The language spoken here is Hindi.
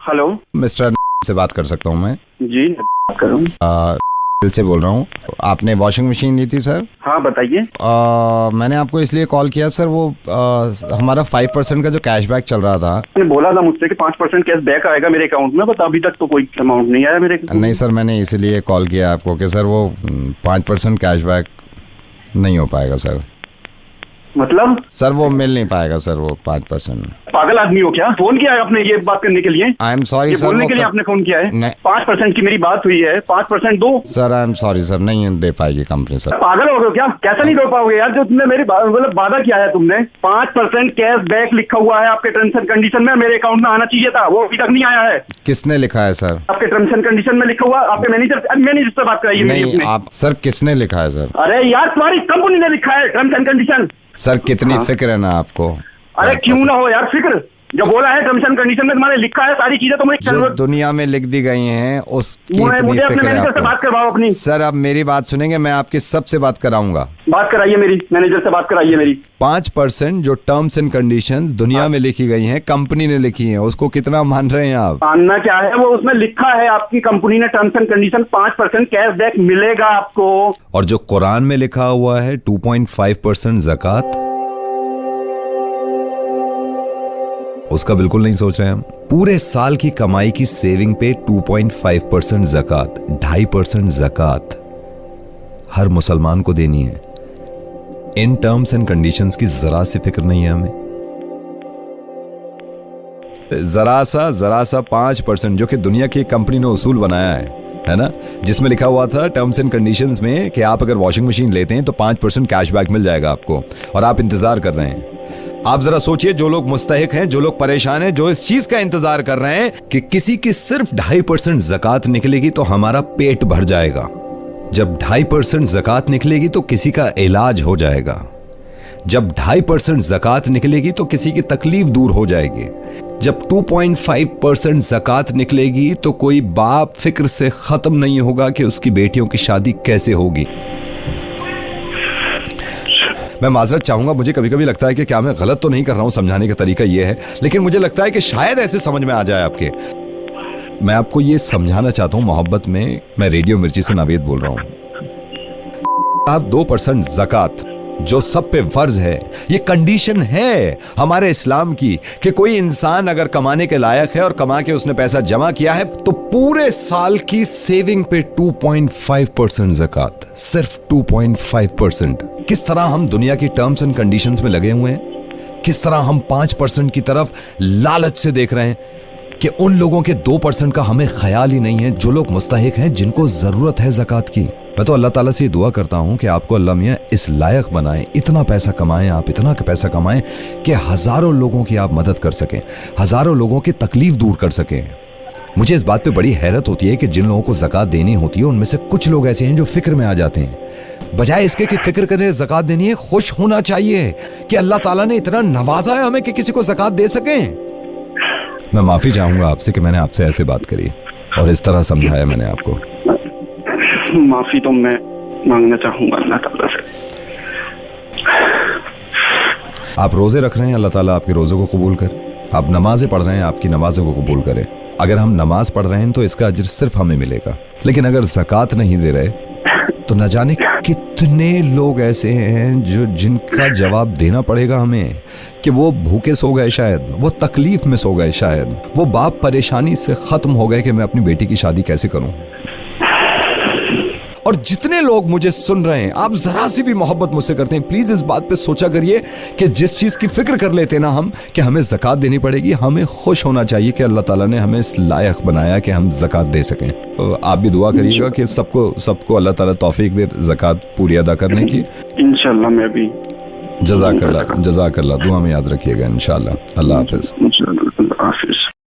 हेलो, मिस्टर से बात कर सकता हूँ मैं? जी बात कर रहा हूँ। दिल से बोल रहा हूँ। आपने वॉशिंग मशीन ली थी सर? हाँ बताइए। मैंने आपको इसलिए कॉल किया सर, वो हमारा 5% का जो कैशबैक चल रहा था। आपने बोला था मुझसे कि 5% कैश बैक आएगा मेरे अकाउंट में, बट अभी तक तो कोई अमाउंट नहीं आया मेरे। नहीं सर, मैंने इसीलिए कॉल किया आपको कि सर वो 5% कैशबैक नहीं हो पाएगा सर। मतलब सर वो मिल नहीं पाएगा सर, वो 5%। पागल आदमी हो क्या? फोन किया है आपने ये बात करने के लिए? आई एम सॉरी सर, बोलने के लिए आपने फोन किया है? 5% की मेरी बात हुई है, 5% दो। Sir I am sorry sir, नहीं दे पाएगी कंपनी सर। पागल हो गए क्या? कैसे नहीं दे पाओगे यार? जो तुमने मेरी मतलब वादा किया है तुमने, 5% कैश बैक लिखा हुआ है आपके टर्म्स एंड कंडीशन में, मेरे अकाउंट में आना चाहिए था, वो अभी तक नहीं आया है। किसने लिखा है सर? आपके टर्म्स एंड कंडीशन में लिखा हुआ, आपके मैनेजर से बात कराइए। नहीं आप सर, किसने लिखा है सर? अरे यार तुम्हारी कंपनी ने लिखा है टर्म्स एंड कंडीशन। सर कितनी फिक्र है ना आपको? अरे क्यों ना हो यार फिक्र, जो बोला है टर्म्स एंड कंडीशन में तुम्हारे लिखा है सारी चीजें, तुम्हें जो दुनिया में लिख दी गई हैं उसकी इतनी मुझे अपने फिक्र है मैनेजर से बात करवाओ अपनी। सर आप मेरी बात सुनेंगे, मैं आपकी सबसे बात कराऊंगा। बात कराइए मेरी, मैनेजर से बात कराइए मेरी। 5% जो टर्म्स एंड कंडीशंस दुनिया में लिखी गई हैं, कंपनी ने लिखी हैं, उसको कितना मान रहे हैं आप? मानना क्या है, वो उसमें लिखा है आपकी कंपनी ने terms and condition, 5% cash back मिलेगा आपको। और जो कुरान में लिखा हुआ है 2.5% ज़कात, उसका बिल्कुल नहीं सोच रहे हम। पूरे साल की कमाई की सेविंग पे 2.5% ज़कात, 2.5% ज़कात हर मुसलमान को देनी है। इन टर्म्स एंड कंडीशंस की जरा सी फिक्र नहीं है हमें। जरा सा 5% जो कि दुनिया की कंपनी ने उसूल बनाया है ना, जिसमें लिखा हुआ था टर्म्स एंड कंडीशंस में कि आप अगर वॉशिंग मशीन लेते हैं तो 5% कैशबैक मिल जाएगा आपको, और आप इंतजार कर रहे हैं। आप जरा सोचिए, जो लोग मुस्तहिक हैं, जो लोग परेशान हैं, जो इस चीज का इंतजार कर रहे हैं कि किसी की सिर्फ 2.5% ज़कात निकलेगी तो हमारा पेट भर जाएगा, जब 2.5% ज़कात निकलेगी तो किसी का इलाज हो जाएगा, जब 2.5% ज़कात निकलेगी तो किसी की तकलीफ दूर हो जाएगी, जब 2.5% ज़कात निकलेगी तो कोई बाप फिक्र से खत्म नहीं होगा कि उसकी बेटियों की शादी कैसे होगी। मैं माजरत चाहूंगा, मुझे कभी कभी लगता है कि क्या मैं गलत तो नहीं कर रहा हूं, समझाने का तरीका यह है, लेकिन मुझे लगता है कि शायद ऐसे समझ में आ जाए आपके। मैं आपको ये समझाना चाहता हूं मोहब्बत में। मैं रेडियो मिर्ची से नावेद बोल रहा हूं। आप 2% ज़कात जो सब पे फर्ज है, ये कंडीशन है हमारे इस्लाम की कि कोई इंसान अगर कमाने के लायक है और कमा के उसने पैसा जमा किया है तो पूरे साल की सेविंग पे 2.5% ज़कात, सिर्फ 2.5%। किस तरह हम दुनिया की टर्म्स एंड कंडीशंस में लगे हुए हैं, किस तरह हम 5% की तरफ लालच से देख रहे हैं कि उन लोगों के 2% का हमें ख्याल ही नहीं है, जो लोग मुस्तहिक हैं, जिनको जरूरत है ज़कात की। मैं तो अल्लाह ताला से दुआ करता हूं कि आपको अल्लाह मियां इस लायक बनाए, इतना पैसा कमाएं, आप इतना पैसा कमाएं कि हजारों लोगों की आप मदद कर सकें, हजारों लोगों की तकलीफ दूर कर सकें। मुझे इस बात पे बड़ी हैरत होती है कि जिन लोगों को ज़कात देनी होती है उनमें से कुछ लोग ऐसे हैं जो फिक्र में आ जाते हैं। बजाय इसके कि फिक्र करें ज़कात देनी है, खुश होना चाहिए कि अल्लाह ताला ने इतना नवाजा है हमें कि किसी को ज़कात दे सकें। मैं माफी चाहूंगा आपसे कि मैंने आपसे ऐसे बात करी और इस तरह समझाया मैंने आपको। माफी तो मैं मांगना चाहूंगा अल्लाह ताला से। आप रोजे रख रहे हैं, अल्लाह ताला आपके रोजों को कबूल करे। आप नमाजें पढ़ रहे हैं, आपकी नमाजों को कबूल करे। अगर हम नमाज पढ़ रहे हैं तो इसका अज्र सिर्फ हमें मिलेगा, लेकिन अगर ज़कात नहीं दे रहे तो न जाने कितने लोग ऐसे हैं जिनका जवाब देना पड़ेगा हमें कि वो भूखे सो गए, शायद वो तकलीफ में सो गए, शायद वो बाप परेशानी से खत्म हो गए कि मैं अपनी बेटी की शादी कैसे करूं। और जितने लोग मुझे सुन रहे हैं, आप जरा सी भी मोहब्बत मुझसे करते हैं, प्लीज इस बात पे सोचा करिए कि जिस चीज की फिक्र कर लेते ना हम कि हमें ज़कात देनी पड़ेगी, हमें खुश होना चाहिए कि अल्लाह ताला ने हमें इस लायक बनाया कि हम ज़कात दे सकें। आप भी दुआ करिएगा कि सबको अल्लाह ताला तौफीक दे ज़कात पूरी अदा करने की। इंशाल्लाह मैं भी। जज़ाकल्लाह दुआ में याद रखिएगा इंशाल्लाह। अल्लाह हाफिज।